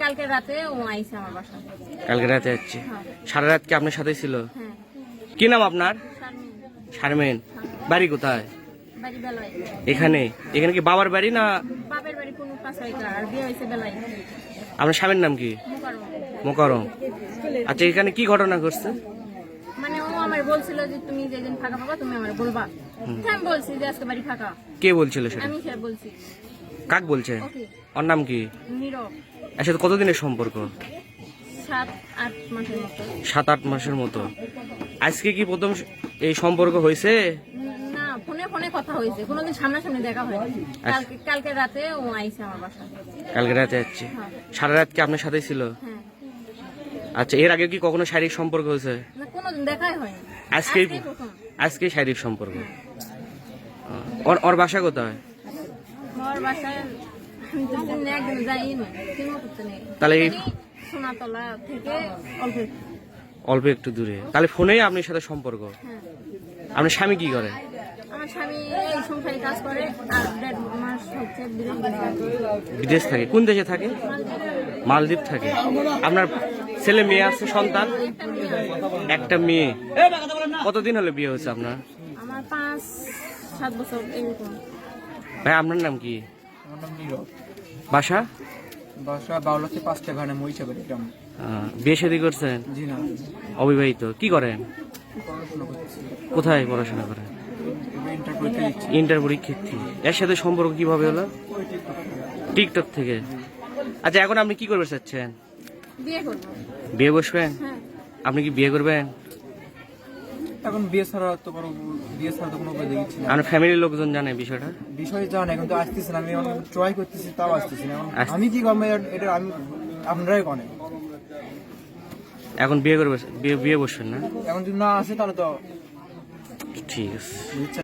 কালকে রাতে ও আইছে আমার বাসায়। কালকে রাতে যাচ্ছে। সারা রাত কি আপনার সাথে ছিল? হ্যাঁ। কি নাম আপনার? শারমিন। বাড়ি কোথায়? বাড়ি বেলায়। এখানে এখানে কি বাবার বাড়ি না? বাপের বাড়ি কোন পাশাইকা, আর বিয়ে হয়েছে বেলায়। আপনার স্বামীর নাম কি? মোকারম। আচ্ছা, এখানে কি ঘটনা ঘটছে? মানে ও আমার বলছিল যে তুমি যেদিন ফাঁকা পাবা তুমি আমার বলবা। আমি বলছি যে আজকে বাড়ি ফাঁকা। কে বলছিল সেটা? আমি সে বলছি। কাক বলছে? ওকে। ওর নাম কি? নীরব। এর সাথে কতদিনের সম্পর্ক? 7-8 মাসের মতো। 7-8 মাসের মতো। আজকে কি প্রথম এই সম্পর্ক হয়েছে? না, ফোনে ফোনে কথা হয়েছে, কোনোদিন সামনাসামনি দেখা হয়নি। কালকে রাতে ও আইছে আমার বাসায়। কালকে রাতে যাচ্ছে। সারা রাত কি আপনার সাথে ছিল? হ্যাঁ। আচ্ছা, এর আগে কি কখনো শারীরিক সম্পর্ক হয়েছে? না, কোনোদিন দেখাই হয়নি। আজকেই প্রথম। আজকে শারীরিক সম্পর্ক। ওর বাসা কোথায়? ওর বাসায় আমি তো দিন একদিন যাই না, কিনো করতে নেই। তাহলে এই সোনাতলা থেকে অল্প একটু। অল্প একটু দূরে। তাহলে ফোনেই আপনার সাথে সম্পর্ক? হ্যাঁ। আপনার স্বামী কি করে? আমার স্বামী এই সংসারে কাজ করে, আর 1.5 মাস হচ্ছে বিদেশ থাকে। কোন দেশে থাকে? মালদ্বীপ থাকে। আপনার ছেলে মেয়ে আছে, সন্তান? একটা মেয়ে। কতদিন হলো বিয়ে হয়েছে আপনার? আমার 5-7 বছর এরকম। ভাই, আপনার নাম কি? আমার নাম নীরব। বাসা? বাসা বাউলাতে 5টা ঘানে মহিষাবাড়ি গ্রাম। বিয়ে শাদী করছেন? জি না, অবিবাহিত। কি করেন? পড়াশোনা করতেছি। কোথায় পড়াশোনা করেন? এবার ইন্টার পরীক্ষা দিচ্ছি। ইন্টার পরীক্ষার্থী। এর সাথে সম্পর্ক কিভাবে হলো? টিকটক থেকে। আচ্ছা, এখন আপনি কি করবে চাচ্ছেন? বিয়ে করবো। বিয়ে বসবেন? হ্যাঁ। আপনি কি বিয়ে করবেন? এখন বিয়ে ছাড়া তো কোনো উপায় দেখছি না। আপনার ফ্যামিলির লোকজন জানে বিষয়টা? বিষয় জানা কিন্তু আসতেছি না, আমি এখন ট্রাই করতেছি, তাও আসতেছি না। এখন আমি কি করবো এটা আমি আপনারাই করেন। এখন বিয়ে করবে, বিয়ে বসবেন না? এখন যদি না আসে তাহলে তো ঠিক আছে।